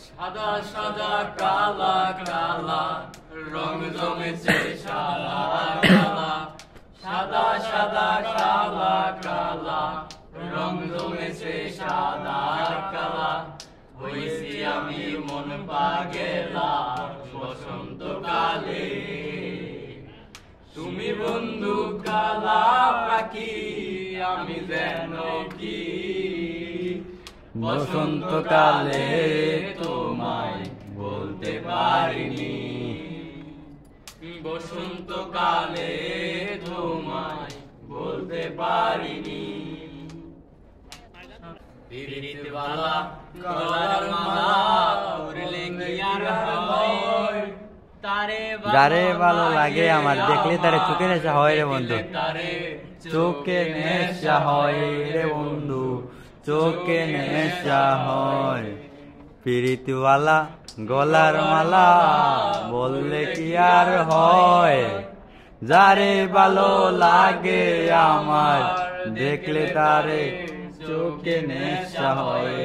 সাদা সাদা কালা কালা রং জমেছে সাদা কালা, সাদা সাদা কালা কালা রং জমেছে সাদা কালা। হইছি আমি মন পাগেলা বসন্তকালে, তুমি বন্ধু কালা পাখি আমি যেন কি বসন্তকালে তোমায় বলতে পারিনি, বসন্তকালে তোমায় বলতে পারিনি। পিরিতওয়ালা গলার মালা উড়লে কি আর হয়, যারে ভালো লাগে আমার দেখলে তারে চোখে নেশা হয় রে বন্ধু, চোখে নেশা হয় রে বন্ধু, চোখে নেশা হয়। পিরিতওয়ালা গলার মালা বললে কি আর হয়, যারে ভালো লাগে আমার দেখলে তারে চোখে নেশা হয়।